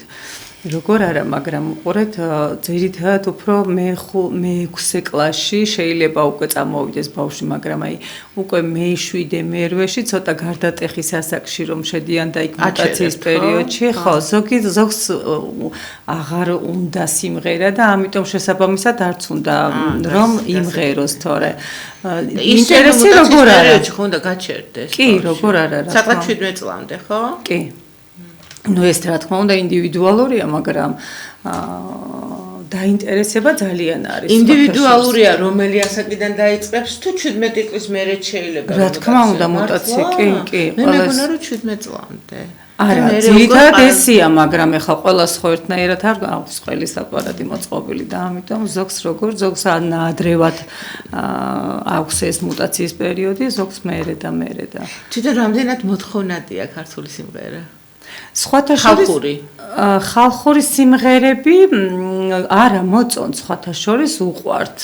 როგორ არა, მაგრამ უყურეთ, ძირითადად უფრო მე-6 კლასში შეიძლება უკვე წამოვიდეს ბავშვი, მაგრამ აი უკვე მე-7, მე-8-ში ცოტა გარდატეხის ასაკში რომ შედიან და იქ მუტაციის პერიოდში, ხო, ზოგს აღარ უნდა სიმღერა და ამიტომ შესაბამისად არც უნდა რომ იმღეროს, თორე ინტერესი როგორ არა, ხო უნდა გაჩერდეს. კი, როგორ არა, რა. საკლად 17 წლამდე, ხო? კი. ну ეს რა თქმა უნდა ინდივიდუალურია, მაგრამ დაინტერესება ძალიან არის. ინდივიდუალურია, რომელი ასაკიდან დაიწყებს თუ 17 წლის მერე შეიძლება. რა თქმა უნდა, მუტაცია, კი, მე მეგონა რომ 17 წლამდე. არა, ძირითადად ესია, მაგრამ ეხლა ყველას ხო ერთნაირად არ აქვს ყველის აპარატი მოწყობილი და ამიტომ ზოგს ზოგს ადრევად აქვს ეს მუტაციის პერიოდი, ზოგს მერე და. თვითონ რამდენად მოთხოვნადია ქართული სიმღერა? სხვათა შორის ხალხური სიმღერები არა მოწონთ, სხვათა შორის უყვართ.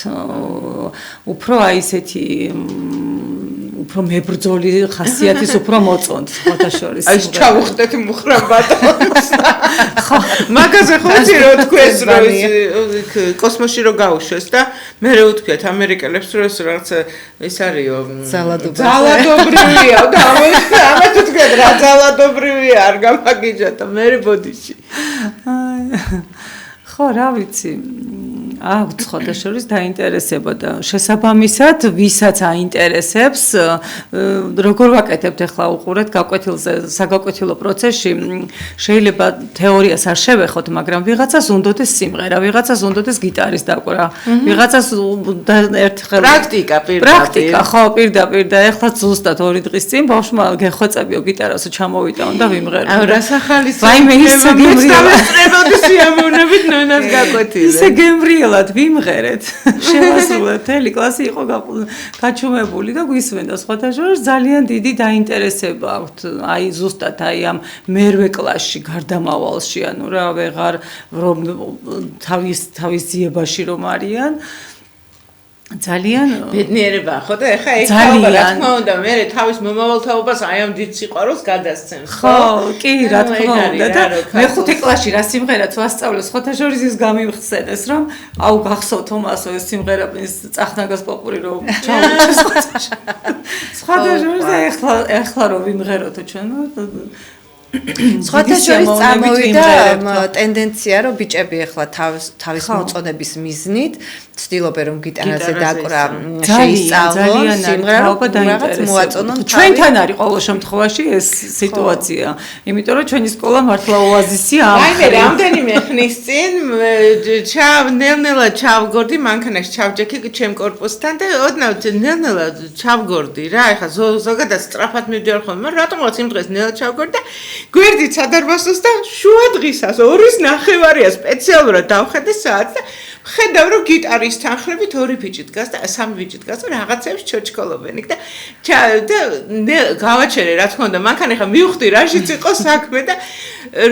უფრო აი ესეთი უფრო მებრძოლი ხასიათის უფრო მოწონთ, სხვათა შორის. აი ჩავუხდეთ მუხრან ბატონს. ხო, მაგაზე ხო იცი რო თქვეს რომ კოსმოსში რო გაუშვეს და მე რო ვთქვათ ამერიკელებს რომ ეს რაღაც ეს არისო ძალადობრივია და ამათ ვთქვათ რა ძალადობრივია არ გამაგიჯათა მე ბოდიში. ხო, რა ვიცი. აქვს სხვათა შორის დაინტერესება და შესაბამისად ვისაც აინტერესებს როგორ ვაკეთებთ ახლა უყურეთ გაკვეთილზე საგაკვეთილო პროცესში შეიძლება თეორიას არ შევეხოთ, მაგრამ ვიღაცას უნდოდეს სიმღერა, ვიღაცას უნდოდეს გიტარის დაკვრა, ვიღაცას ერთხელ პრაქტიკა ხო პირდაპირ და ახლა ზუსტად 2 დღის წინ ბავშვმა გეხვეწებიო გიტარასო ჩამოვიტანო და ვიმღერე. აუ რა სახალისო. ვაიმე ისე გემრიელად სიამოვნებით ნონას გაკვეთილე. ისე გემრიელად ვიმღერეთ. შევასრულეთ, მთელი კლასი იყო გაჩუმებული და გვისმენდა სხვათა შორის ძალიან დიდი დაინტერესება აქვთ. აი ზუსტად აი ამ მერვე კლასში გარდამავალში, ანუ რა ვეღარ რომ თავის ძიებაში რომ არიან. ძალიან ბედნიერება ხო და ეხა ეს თაობა რა თქმა უნდა მე თავის მომავალ თაობას აი ამ დიდ სიყვარულს გადასცემს ხო კი რა თქმა უნდა და მე-5 კლასში რა სიმღერაც ვასწავლე სხვათა შორის ის გამიხსენეს რომ აუ გახსოვთ თომასო ეს სიმღერა ის წახნაგას პოპური რომ ჩავუჭეს სხვათა შორის და ეხლა რომ ვიმღეროთო ჩვენ სხვათა შორის წამოვიდა ტენდენცია რომ ბიჭები ახლა თავის მოწონების მიზნით ცდილობენ რომ გიტარაზე დაკვრა შეისწავლონ სიმღერა რაღაც მოაწონონ ჩვენთან არის ყოველ შემთხვევაში ეს სიტუაცია იმიტომ რომ ჩვენი სკოლა მართლა ოაზისია აი მე რამდენიმე ხნის წინ ნელ-ნელა ჩავგორდი მანქანაში ჩავჯექი ჩემ корпуსთან და ოდნავ ნელ-ნელა ჩავგორდი რა ეხა ზოგადად სწრაფად მივდივარ ხოლმე რატომღაც იმ დღეს ნელა ჩავგორდი და გვერდით სადარბასოს და შუა დღისას 2:30 სპეციალურად დავხედე საათს და ხედავ რომ გიტარის თანხლებით 2 ბიჭი დგას და 3 ბიჭი დგას და რაღაცებს ჩოჩკოლობენ იქ და გავაჩერე რა თქმა უნდა მანქანა ხა მივხვდი რაშიც იყო საქმე და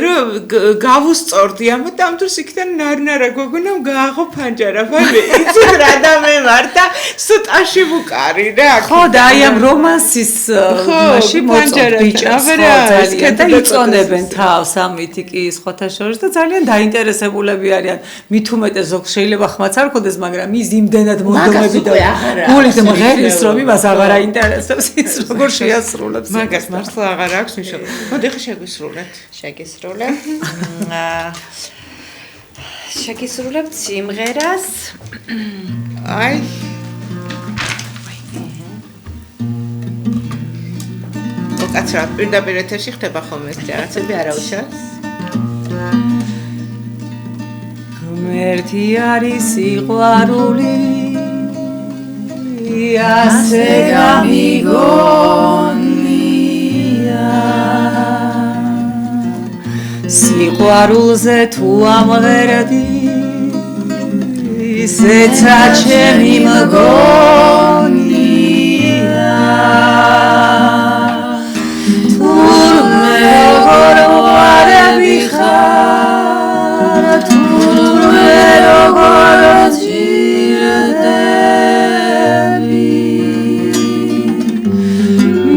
რომ გავუსწორდი ამათ ამ დროს იქიდან ნარნარა გოგონამ გააღო ფანჯარა ვაიმე იცი რა და მე ვარ და სტაში ვუკარი რა ხო და აი ამ რომანსის მაში მოწონთ ბიჭებს ძალიან და იწონებენ თავს ამით კი სხვათა შორის და ძალიან დაინტერესებულები არიან მით უმეტეს ზოგ შეიძლება ხმაც არ ქონდეს მაგრამ ის იმდენად მოდომები და გულით მღერის რომ იმას აღარ აინტერესებს ის როგორ შეასრულებს მაგას მართლა აღარ აქვს მნიშვნელობა მოდი ხე შეგისრულებთ სიმღერას აი კაცრავად პირდაპირ ეთერში ხდება ხოლმე ეს რაღაცები არა უშავს. ღმერთი არის სიყვარული ასე გამიგონია სიყვარულზე თუ ამღერდი ისეცა ჩემი მგონია თურმე როგორ ვარები ხარ თურმე როგორ ჭირდები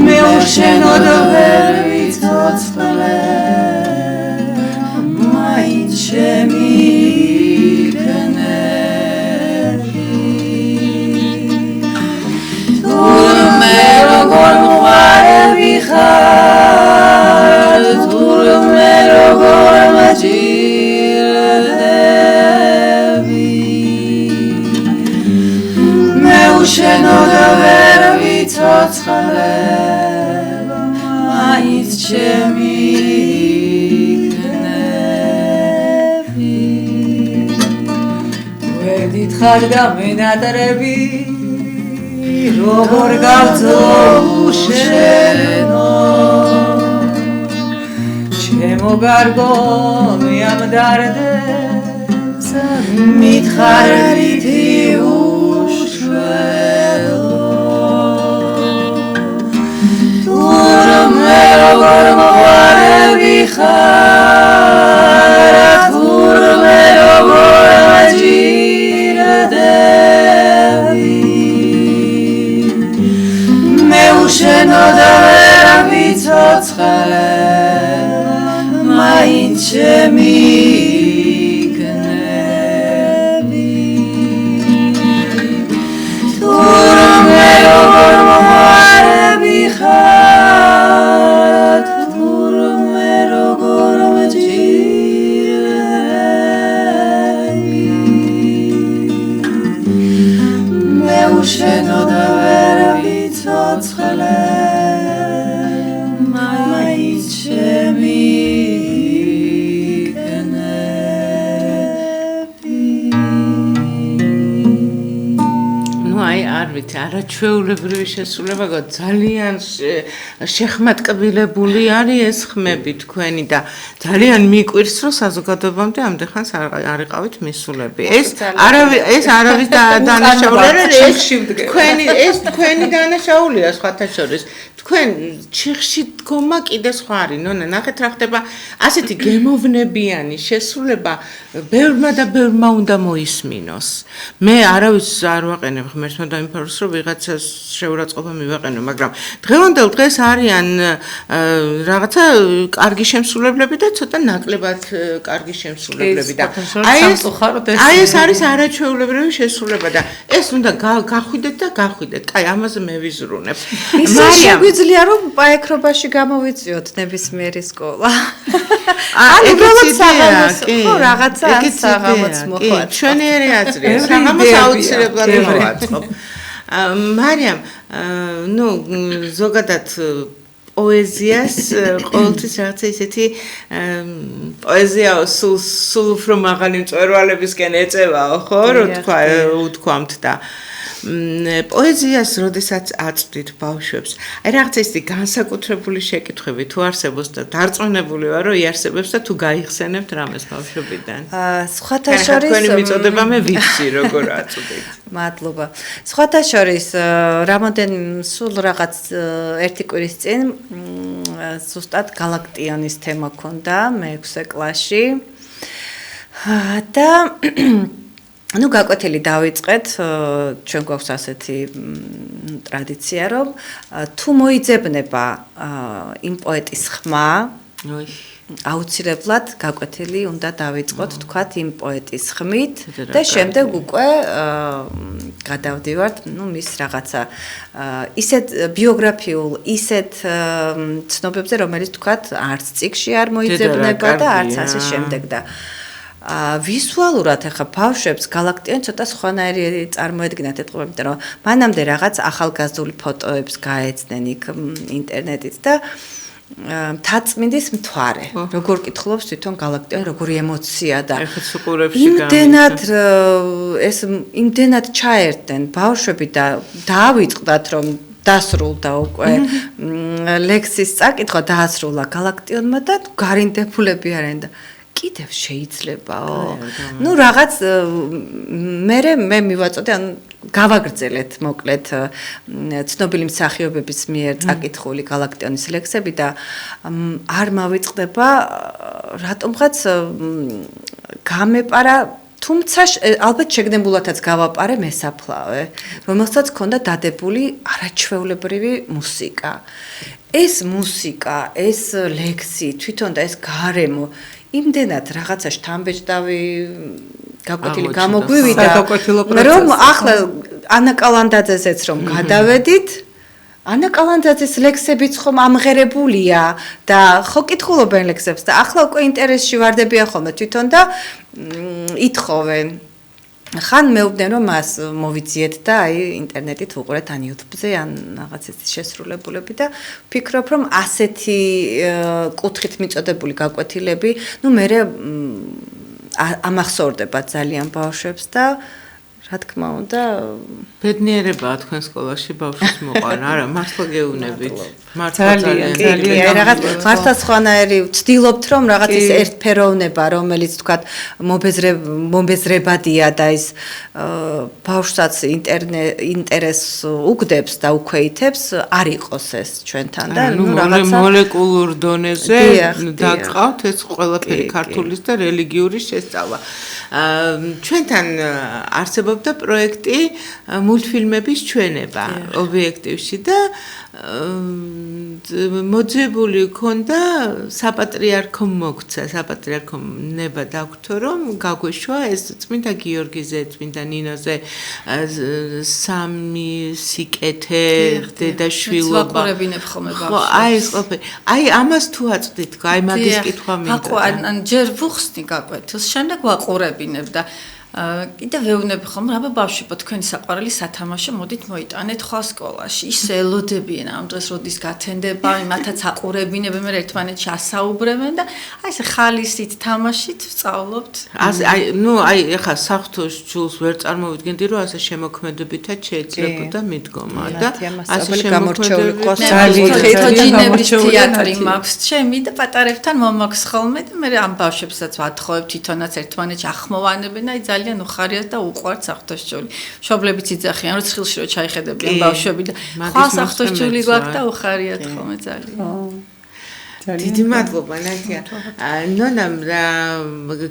მე უშენოდ ვერ ვიცოცხლე მაინც ჩემი თურმე როგორ მაჭირდები მე უშენოდ ვერ ვიცოცხლებ მაინც ჩემი იქნები ვერ დიდხარ და მენატრები როგორ გავწო უშენო ჩემო გარგო მე ამ დარდებს მითხარ რითი უშვებო თურმე როგორ მოყვარები ხარ თურმე როგორ მაჭირდები მე უშენოდ ვერ ვიცოცხლებ მაინც ჩემი იქნები თურმე როგორ მოყვარები ხარ თურმე როგორ მაჭირდები მე უშენოდ ვერ ვიცოცხლებ მაინც ჩემი არ ვიცი, არაჩვეულებრივი შესრულება, ძალიან შეხმატკბილებული არის ეს ხმები თქვენი და ძალიან მიკვირს, რომ საზოგადოებამდე ამდენხანს არ იყავით მისულები. ეს არავის დანაშაული ეს თქვენი დანაშაულია სხვათა შორის. თქვენ ჩიხში დგომა კიდე სხვა არის. ნონა, ნახეთ რა ხდება ასეთი გემოვნებიანი შესრულება ბევრმა და ბევრმა უნდა მოისმინოს. მე არავის არ ვაყენებ ღმერთმა დაიმფაროს, რომ ვიღაცას შეურაცხყოფა მივაყენო, მაგრამ დღევანდელ დღეს არიან რაღაცა კარგი შემსრულებლები და ცოტა ნაკლებად კარგი შემსრულებლები და აი ეს არის არაჩვეულებრივი შესრულება და ეს უნდა გახვიდეთ და გახვიდეთ. კაი, ამაზე მე ვიზრუნებ. შეგვიძლია რომ პაექრობაში გამოვიწიოთ ნებისმიერი სკოლა. ანუ ხო რაღაცა საღამოც მოხდა. ჩვენიერი აზრია, საღამოს აუცილებლად მოვაწყობ. მარიამ, ну, ზოგადად პოეზიას ყოველთვის რაღაცა ისეთი პოეზიაო სულ უფრო მაღალი მწვერვალებისკენ ეწევაო, ხო, რო უთქვამთ და პოეზიას როდესაც აწვდით ბავშვებს, აი რაღაცა ისეთი განსაკუთრებული შეკითხვები თუ არსებობს და დარწმუნებული ვარ, რომ იარსებებს და თუ გაიხსენებთ რამეს ბავშვებიდან. სხვათა შორის თქვენი მიწოდება მე ვიცი როგორ აწვდით. მადლობა. სხვათა შორის რამოდენ სულ რაღაც ერთი კვირის წინ ზუსტად galaktianis თემა ქონდა მე-6 კლასში. და ну გაკვეთილი დავიწყეთ, ჩვენ გვაქვს ასეთი ტრადიცია, რომ თუ მოიძებნება იმ პოეტის ხმა, აუცილებლად გაკვეთილი უნდა დავიწყოთ, თქვათ იმ პოეტის ხმით და შემდეგ უკვე გადავდივართ, ну მის რაღაცა ისეთ ბიოგრაფიულ, ისეთ ცნობებზე, რომელიც თქვათ არც წიგში არ მოიძებნება და არც ასე შემდეგ და ვიზუალურად ახლა ბავშვებს გალაქტიონი ცოტა სხვანაირი წარმოედგინათ ეთყობა, იმიტომ რომ მანამდე რაღაც ახალგაზრდული ფოტოებს გაეცნენ იქ ინტერნეტით და თაწმინდის მთვარე. როგორ კითხულობს თვითონ გალაქტიონი, როგორი ემოცია და იმდენად ჩაერთდნენ ბავშვები და დაავიწყდათ რომ დასრულდა უკვე ლექსის წაკითხვა დაასრულა გალაქტიონმა და გარინდებულები არიან და კიდევ შეიძლებაო. ნუ რაღაც მე მივაწოდე ან გავაგრძელეთ მოკლედ ცნობილი მსახიობების მიერ წაკითხული გალაქტიონის ლექსები და არ მავიწყდება რატომღაც გამეპარა თუმცა ალბათ შეგნებულათაც გავაპარე მესაფლავე, რომელსაც ჰქონდა დადებული არაჩვეულებრივი მუსიკა. ეს მუსიკა, ეს ლექსი, თვითონ და ეს გარემო იმდენად რაღაცა შთამბეჭდავი გაკვეთილი გამოგვივიდა, რომ ახლა ანა კალანდაძეზეც რომ გადავედით, ანა კალანდაძის ლექსებიც ხომ ამღერებულია და ხო კითხულობენ ლექსებს და ახლა უკვე ინტერესში ვარდებიან ხოლმე თვითონ და ითხოვენ. ხან მეუბნენ რომ მას მოვიძიეთ და აი ინტერნეტით ვუყურეთ ან YouTube-ზე ან რაღაც ეს შესრულებულები და ვფიქრობ რომ ასეთი კუთხით მიწოდებული გაკვეთილები, ნუ მე ამახსოვრდება ძალიან ბავშვებს და რა თქმა უნდა ბედნიერებაა თქვენ სკოლაში ბავშვს მოყვანა, არა, მართლა გეუბნებით. ძალიან რაღაც მართლა სხვანაირი ვცდილობთ რომ რაღაც ის ერთფეროვნება რომელიც თქვათ მომბეზრებადია და ის ბავშვსაც ინტერესს უგდებს და უქვეითებს არ იყოს ეს ჩვენთან და ნუ რაღაცა მოლეკულურ დონეზე დაგყავთ ეს ყველაფერი ქართულის და რელიგიური შესწავლა. ჩვენთან არსებობდა პროექტი მულტფილმების ჩვენება ობიექტივში და მოძებული ქონდა საპატრიარქო მოგცა, საპატრიარქო ნება დაგვრთო რომ გაგვეშვა ეს წმინდა გიორგიზე, წმინდა ნინოზე სამი სიკეთე, დედაშვილობა. ხო, აი ეს ყოფილი. აი ამას თუ აწვდით, აი მაგის კითხვა მინდა. ხო, ან ჯერ ვუხსნი გაკვეთილს, შემდეგ ვაყურებინებ და კიდევ ვეუბნები ხომ რა ბავშვებო თქვენი საყვარელი სათამაშო მოდით მოიტანეთ ხვალ სკოლაში ისე ელოდებიან ამ დღეს როდის გათენდება იმათაც აყურებინებენ მე ერთმანეთში ასაუბრებენ და აი ესე ხალისით თამაშით ვსწავლობთ აი ნუ აი ეხა საფრთხოს ჯულს ვერ წარმოვიდგენდი რომ ასე შემოქმედებითაც შეიძლებოდა მიდგომა და ასე შემოქმედებული თოჯინების თეატრი მაქვს ჩემი და პატარებთან მომაქვს ხოლმე და მე ამ ბავშვებსაც ვათხოვებ თვითონაც ერთმანეთში ახმოვანებენ აი ძალიან უხარიათ და უყვართ საფრთხოსჯული. მშობლებიც იძახიან, რომ ცხილში რო ჩაიხედებიან ბავშვები და ხვალ საფრთხოსჯული გვაქვს და უხარიათ ხოლმე ძალიან. დიდი მადლობა ნათია. ნონამ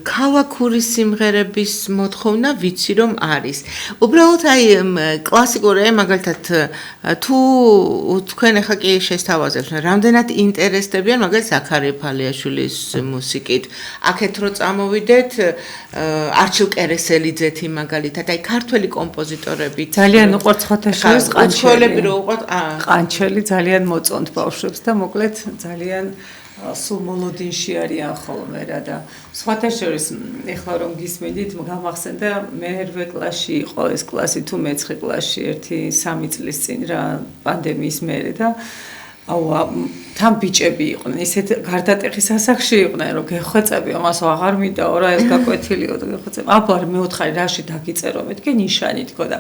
ქალაქური სიმღერების მოთხოვნა ვიცი რომ არის. უბრალოდ აი კლასიკური მაგალითად თუ თქვენ ახლა კი შესთავაზებთ, რამდენად ინტერესდებიან მაგალითად ზაქარია ფალიაშვილის მუსიკით. აქეთ რო წამოვიდეთ არჩილ კერესელიძეთი მაგალითად აი ქართველი კომპოზიტორები ძალიან უყვართ ხოთაშორის ყანჩელი რო უყვართ ყანჩელი ძალიან მოწონთ ბავშვებს და მოკლედ ძალიან სულ მოლოდინში არიან ხოლმე რა და სხვათა შორის ეხლა რომ გისმენდით გამახსენდა მე-8 კლასში იყო ეს კლასი თუ მე-9 კლასში 1-3 წლის წინ რა პანდემიის მერე და აუ თან ბიჭები იყვნენ ისეთ გარდატეხის ასაკში იყვნენ რომ გეხვეწები ამას აღარ მინდაო რა ეს გაკვეთილიო და გეხვეწები აბა მეუთხარი რაში დაგიწერო მეთქე ნიშანი თქო და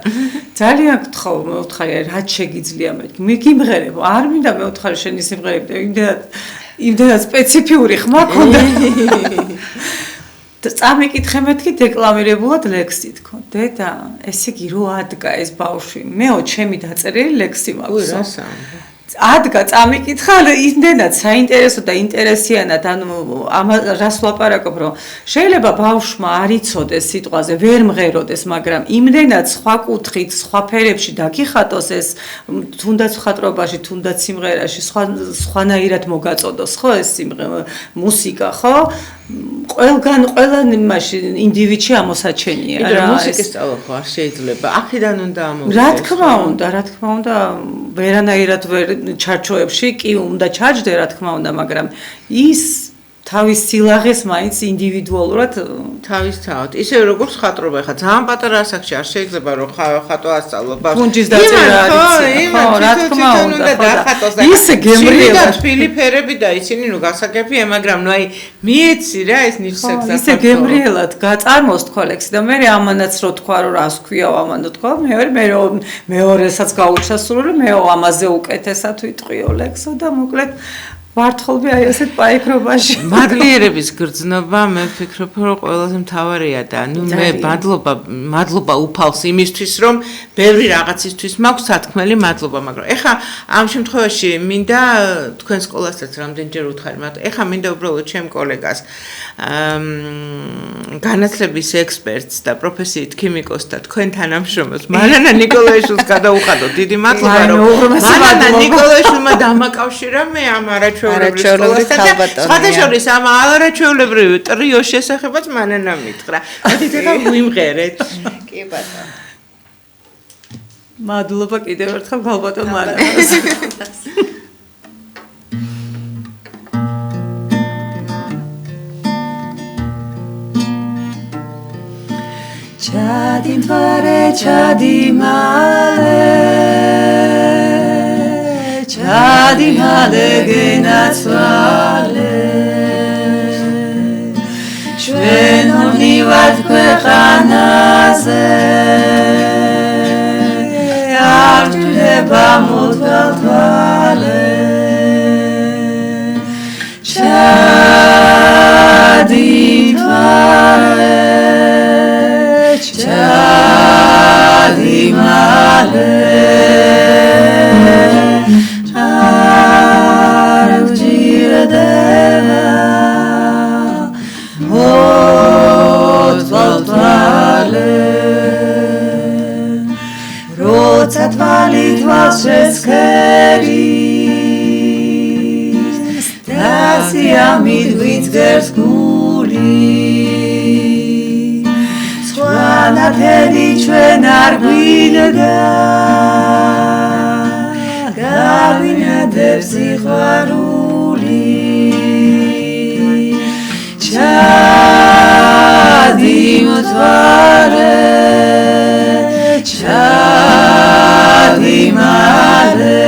ძალიან გთხოვ მეუთხარი რაც შეგიძლია მეთქე მიგიმღერებო არ მინდა მეუთხარი შენი სიმღერები და იმდენად სპეციფიური ხმა ქონდა და წამიკითხე მეთქი დეკლამირებულად ლექსი თქო დედა ესე იგი რო ადგა ეს ბავშვი მეო ჩემი დაწერილი ლექსი მაქვს ადგა წამიკითხა იმდენად საინტერესო და ინტერესიანად ანუ ამ რას ვლაპარაკობ რომ შეიძლება ბავშვმა არ იცოდეს სიტყვაზე ვერ მღეროდეს მაგრამ იმდენად სხვა კუთხით სხვა ფერებში დაგიხატოს ეს თუნდაც ხატრობაში თუნდაც სიმღერაში სხვანაირად მოგაწოდოს ხო ეს მუსიკა ხო ყველა იმაში ინდივიდში ამოსაჩენია რა მუსიკის სწავლა ხო არ შეიძლება აქედან უნდა ამოვიდეს რა თქმა უნდა ვერანაირად ვერ ჩარჩოებში კი უნდა ჩარჯდე რა თქმა უნდა მაგრამ ის თავის სილაღეს მაინც ინდივიდუალურად თავისთავად. ისე როგორც ხატრობა ხა ძალიან პატარა ასაკში არ შეიძლება რომ ხატვა ასწავლო ბავშვს. ფუნჯის დაწერა არის. ხო, რა თქმა უნდა. ისე გემრიელად თბილი ფერები და ისინი ნუ გასაგებია, მაგრამ ნუ აი მიეცი რა ეს ნიშნებს ისე გემრიელად გაწარმოს თქვა ლექსი და მე ამანაც რო თქვა რომ რას ქვია ამანდო თქვა მეორესაც გაუჩა სრული მე ამაზე უკეთესად ვიტყვიო ლექსო და მოკლედ ვართხოვდი აი ასეთ პაიქრობაში. მადლიერების გრძნობა მე ვფიქრობ რომ ყველაზე მთავარია და ნუ მე მადლობა უფალს იმისთვის რომ ბევრი რაღაცისთვის მაქვს სათქმელი მადლობა მაგრამ ეხა ამ შემთხვევაში მინდა თქვენ სკოლასაც რამდენჯერ უთხარი მაგრამ ეხა მინდა უბრალოდ ჩემ კოლეგას განათლების ექსპერტს და პროფესიით ქიმიკოსს და თქვენ თანამშრომელს მარანა ნიკოლაიშვილს გადაუხადოთ დიდი მადლობა რომ მარანა ნიკოლაიშვილმა დამაკავშირა მე ამ არაჩვეულებრივ სხვადასხვა ამ არაჩვეულებრივ ტრიოს შესახებაც მანანა მითხრა. მოდით ეხლა ვიმღერეთ. კი ბატონო. მადლობა კიდევ ერთხელ ქალბატონ მანანას. ჩადი მთვარე ჩადი მალე ჩადი მალე გენაცვალე ჩვენ ვნივართ ქვეყანაზე არ ჯდება მოთვალე ჩადი მთვარე ჩადი მალე არ ვჯირდება მოთვალე როცა თვალი თვალს შეცქერის დასია მიგვიძგერს გული სვანათელი ჩვენ არ გვინდა გავინადებს სიყვარული ჩადი მთვარე ჩადი მალე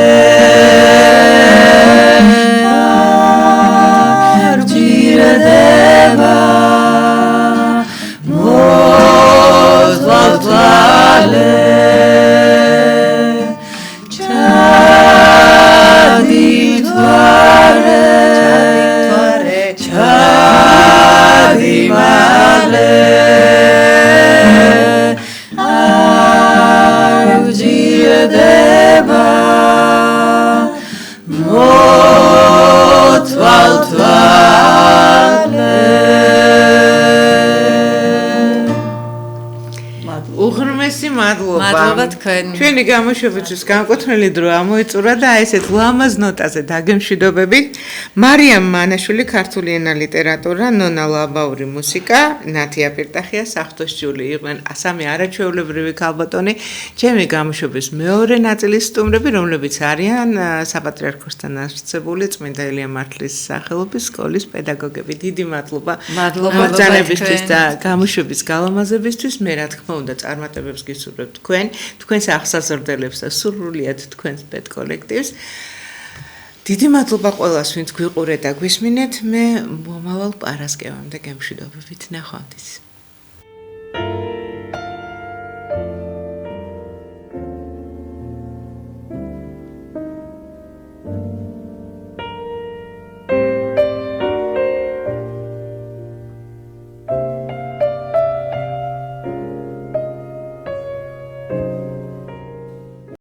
არ ვჯირდება მოთვალე ჩადი მთვარე ჩადი მალე არ ვჯირდება მოთვალე უღრმესი მადლობა. მადლობა თქვენ. ჩვენი გამოშვებისთვის განკუთვნილი დრო ამოიწურა და ესეთ ლამაზ ნოტაზე დაგემშვიდობებით. მარიამ მანაშვილი ქართული ენა ლიტერატურა, ნონა ლაბაური მუსიკა, ნათია პირტახია საფრთხეშული იყვნენ ასამი არაჩვეულებრივი ქალბატონი. ჩემი გამოშვების მეორე ნაწილის სტუმრები, რომლებიც არიან საპატრიარქოსთან ასოცირებული წმინდა ელია მართლის სახელობის სკოლის პედაგოგები. დიდი მადლობა. ბრძანებისთვის და გამოშვების გალამაზებისთვის. მე რა თქმა უნდა წარმატებებს გისურვებთ თქვენს აღსაზრდელებს და სრულიად თქვენს პედკოლექტივს. დიდი მადლობა ყველას, ვინც გვიყურეთ და გვისმინეთ. მე მომავალ პარასკევამდე გემშვიდობებით. ნახვამდის.